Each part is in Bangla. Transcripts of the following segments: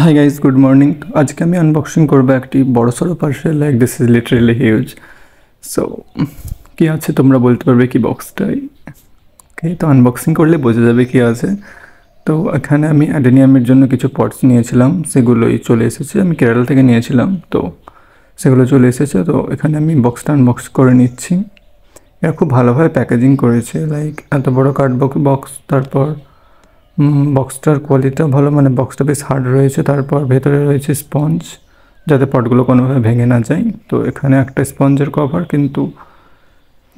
Hi guys, good morning. আজকে আমি আনবক্সিং করবো একটি বড়সড় parcel. Like this is literally huge. So কী আছে তোমরা বলতে পারবে কি বক্সটাই? ওকে, তো আনবক্সিং করলে বোঝা যাবে কী আছে। তো এখানে আমি অ্যাডেনিয়ামের জন্য কিছু পটস নিয়েছিলাম, সেগুলোই চলে এসেছে। আমি কেরালা থেকে নিয়েছিলাম, তো সেগুলো চলে এসেছে। তো এখানে আমি বক্সটা আনবক্স করে নিচ্ছি। এরা খুব ভালোভাবে প্যাকেজিং করেছে, লাইক এত বড় কার্ডবক্স বক্স। তারপর বক্সটার কোয়ালিটিটা ভালো, মানে বক্সটা বেশ হার্ড রয়েছে। তারপর ভেতরে রয়েছে স্পঞ্জ, যাতে পটগুলো কোনোভাবে ভেঙে না যায়। তো এখানে একটা স্পঞ্জের কভার, কিন্তু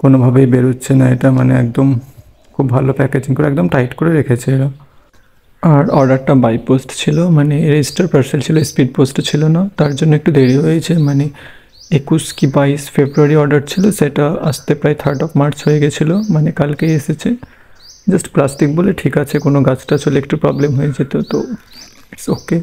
কোনোভাবেই বেরোচ্ছে না এটা, মানে একদম খুব ভালো প্যাকেজিং করে একদম টাইট করে রেখেছে এরা। আর অর্ডারটা বাই পোস্ট ছিল, মানে রেজিস্টার পার্সেল ছিল, স্পিড পোস্ট ছিল না, তার জন্য একটু দেরি হয়েছে। মানে 21 কি 22 ফেব্রুয়ারি অর্ডার ছিল, সেটা আসতে প্রায় 3rd মার্চ হয়ে গেছিলো, মানে কালকেই এসেছে। জাস্ট প্লাস্টিক বলে ঠিক আছে, কোনো গাছটা চলে একটু প্রবলেম হয়ে যেত, তো ইটস ওকে।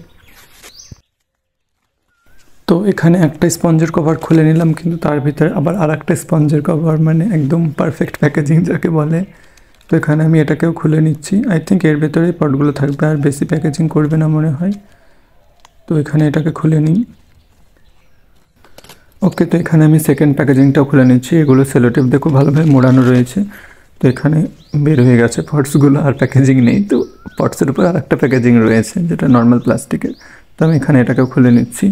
তো এখানে একটা স্পঞ্জের কভার খুলে নিলাম, কিন্তু তার ভিতরে আবার আর একটা স্পঞ্জের কভার, মানে একদম পারফেক্ট প্যাকেজিং যাকে বলে। তো এখানে আমি এটাকেও খুলে নিচ্ছি। আই থিঙ্ক এর ভেতরেই পটগুলো থাকবে, আর বেশি প্যাকেজিং করবে না মনে হয়। তো এখানে এটাকে খুলে নিই। ওকে, তো এখানে আমি সেকেন্ড প্যাকেজিংটাও খুলে নিচ্ছি। এগুলো সেলোটেপ দিয়ে খুব ভালোভাবে মোড়ানো রয়েছে। তো এখানে বের হয়ে গেছে পটসগুলো, আর প্যাকেজিং নেই। তো পটসের উপর আর একটা প্যাকেজিং রয়েছে, যেটা নর্মাল প্লাস্টিকের। তো আমি এখানে এটাকেও খুলে নিচ্ছি।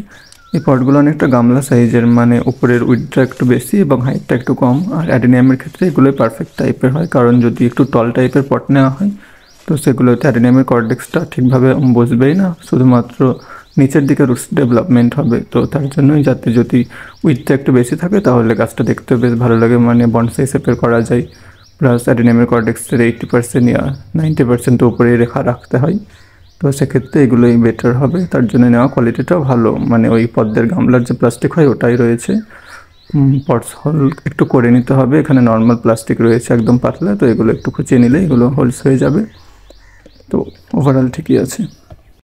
এই পটগুলো অনেকটা গামলা সাইজের, মানে উপরের উইডটা একটু বেশি এবং হাইটটা একটু কম। আর অ্যাডেনিয়ামের ক্ষেত্রে এগুলোই পারফেক্ট টাইপের হয়, কারণ যদি একটু টল টাইপের পট নেওয়া হয় তো সেগুলোতে অ্যাডেনিয়ামের কর্ডেক্সটা ঠিকভাবে বসবেই না, শুধুমাত্র নিচের দিকে রুটস ডেভেলপমেন্ট হবে। তো তার জন্যই, যাতে যদি উইথটা একটু বেশি থাকে তাহলে গাছটা দেখতেও বেশ ভালো লাগে, মানে বনসাই শেপের করা যায়। প্লাস অ্যাডেনিয়ামের কর্ডেক্সের 80% ইয়া 90% তো উপরেই রাখতে হয়। তো সেক্ষেত্রে এগুলোই বেটার হবে, তার জন্য নেওয়া। কোয়ালিটিটাও ভালো, মানে ওই পদ্মের গামলার যে প্লাস্টিক হয় ওটাই রয়েছে। পটস হোল একটু করে নিতে হবে, এখানে নর্মাল প্লাস্টিক রয়েছে একদম পাতলা, তো এগুলো একটু খুঁচিয়ে নিলে এগুলো হোলস হয়ে যাবে। তো ওভারঅল ঠিকই আছে।